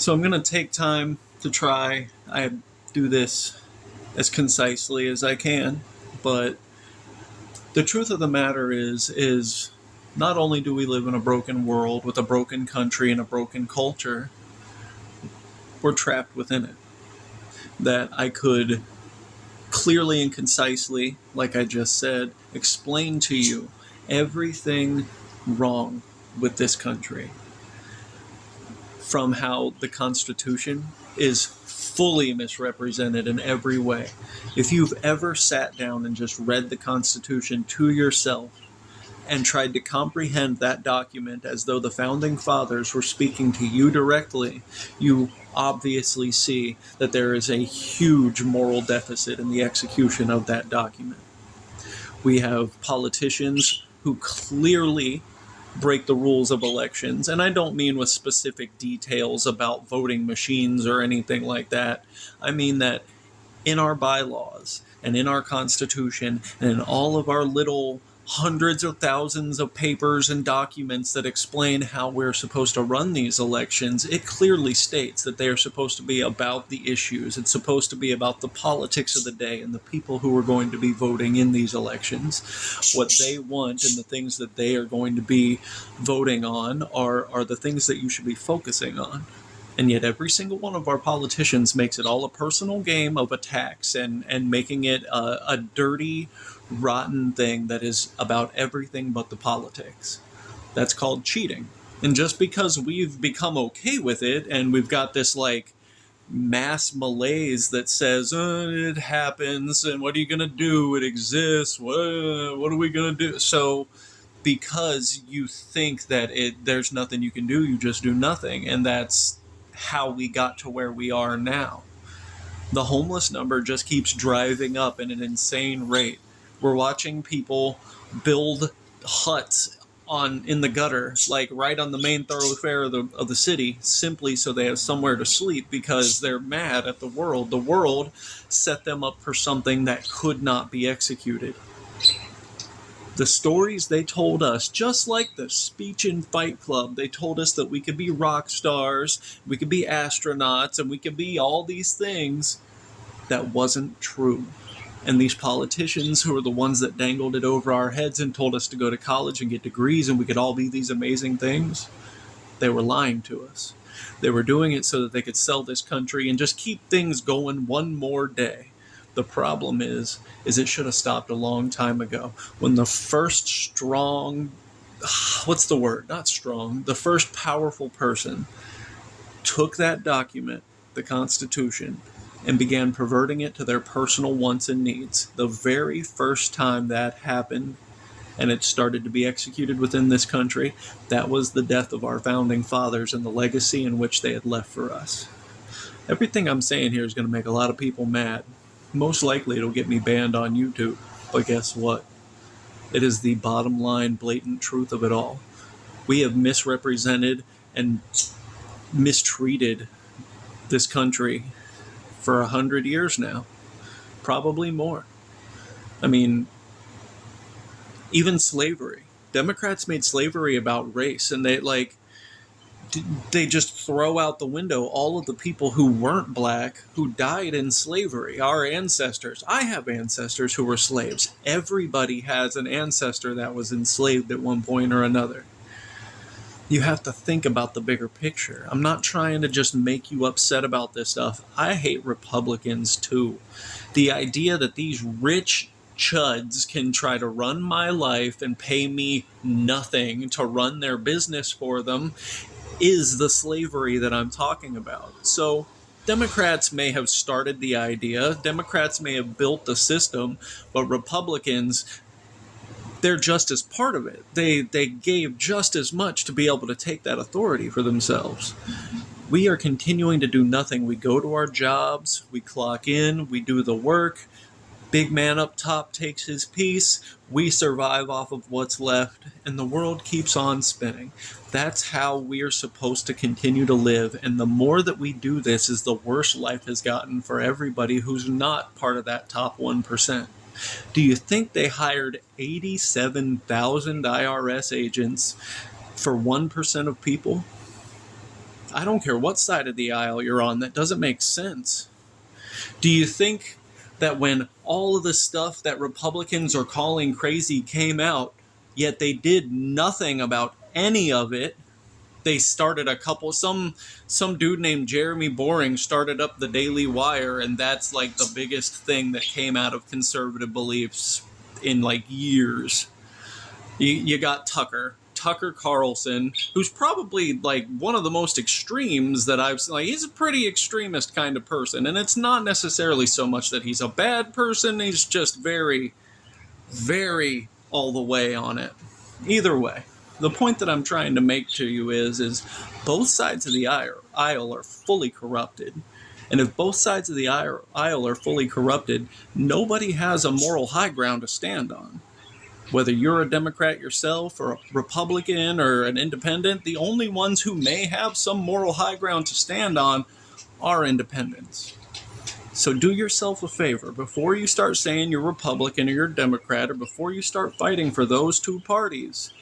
So I'm going to take time to try. I do this as concisely as I can, but the truth of the matter is not only do we live in a broken world with a broken country and a broken culture, we're trapped within it. That I could clearly and concisely, like I just said, explain to you everything wrong with this country. From how the Constitution is fully misrepresented in every way. If you've ever sat down and just read the Constitution to yourself and tried to comprehend that document as though the founding fathers were speaking to you directly, you obviously see that there is a huge moral deficit in the execution of that document. We have politicians who clearly break the rules of elections, and I don't mean with specific details about voting machines or anything like that. I mean that in our bylaws and in our Constitution and in all of our little hundreds of thousands of papers and documents that explain how we're supposed to run these elections, it clearly states that they are supposed to be about the issues. It's supposed to be about the politics of the day and the people who are going to be voting in these elections. What they want and the things that they are going to be voting on are the things that you should be focusing on. And yet every single one of our politicians makes it all a personal game of attacks and making it a dirty, rotten thing that is about everything but the politics. That's called cheating. And just because we've become okay with it and we've got this like mass malaise that says, it happens and what are you going to do? It exists. What are we going to do? So because you think that there's nothing you can do, you just do nothing. And that's how we got to where we are now. The homeless number just keeps driving up at an insane rate. We're watching people build huts in the gutter, like right on the main thoroughfare of the city, simply so they have somewhere to sleep because they're mad at the world. The world set them up for something that could not be executed. The stories they told us, just like the speech in Fight Club, they told us that we could be rock stars, we could be astronauts, and we could be all these things. That wasn't true. And these politicians who are the ones that dangled it over our heads and told us to go to college and get degrees and we could all be these amazing things, they were lying to us. They were doing it so that they could sell this country and just keep things going one more day. The problem is it should have stopped a long time ago. When the first the first powerful person took that document, the Constitution, and began perverting it to their personal wants and needs. The very first time that happened, and it started to be executed within this country, that was the death of our founding fathers and the legacy in which they had left for us. Everything I'm saying here is going to make a lot of people mad. Most likely it'll get me banned on YouTube, but guess what? It is the bottom line, blatant truth of it all. We have misrepresented and mistreated this country for 100 years now, probably more. I mean, even slavery. Democrats made slavery about race, and they just throw out the window all of the people who weren't black, who died in slavery, our ancestors. I have ancestors who were slaves. Everybody has an ancestor that was enslaved at one point or another. You have to think about the bigger picture. I'm not trying to just make you upset about this stuff. I hate Republicans too. The idea that these rich chuds can try to run my life and pay me nothing to run their business for them is the slavery that I'm talking about. So Democrats may have started the idea, Democrats may have built the system, but Republicans, they're just as part of it. They gave just as much to be able to take that authority for themselves. We are continuing to do nothing. We go to our jobs, we clock in, we do the work, big man up top takes his piece, we survive off of what's left, and the world keeps on spinning. That's how we're supposed to continue to live, and the more that we do this is the worse life has gotten for everybody who's not part of that top 1%. Do you think they hired 87,000 IRS agents for 1% of people? I don't care what side of the aisle you're on, that doesn't make sense. Do you think that when all of the stuff that Republicans are calling crazy came out, yet they did nothing about any of it? They started some dude named Jeremy Boring started up the Daily Wire, and that's like the biggest thing that came out of conservative beliefs in like years. You got Tucker Carlson, who's probably like one of the most extremes that I've seen. Like, he's a pretty extremist kind of person, and it's not necessarily so much that he's a bad person. He's just very, very all the way on it. Either way, the point that I'm trying to make to you is both sides of the aisle are fully corrupted. And if both sides of the aisle are fully corrupted, nobody has a moral high ground to stand on. Whether you're a Democrat yourself or a Republican or an independent, the only ones who may have some moral high ground to stand on are independents. So do yourself a favor. Before you start saying you're Republican or you're Democrat, or before you start fighting for those two parties,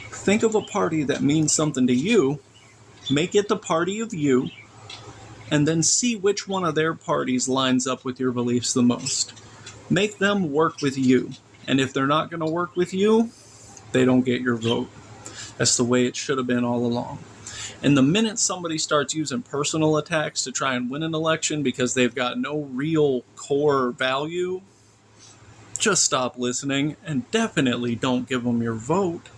think of a party that means something to you, make it the party of you, and then see which one of their parties lines up with your beliefs the most. Make them work with you. And if they're not going to work with you, they don't get your vote. That's the way it should have been all along. And the minute somebody starts using personal attacks to try and win an election because they've got no real core value, just stop listening and definitely don't give them your vote.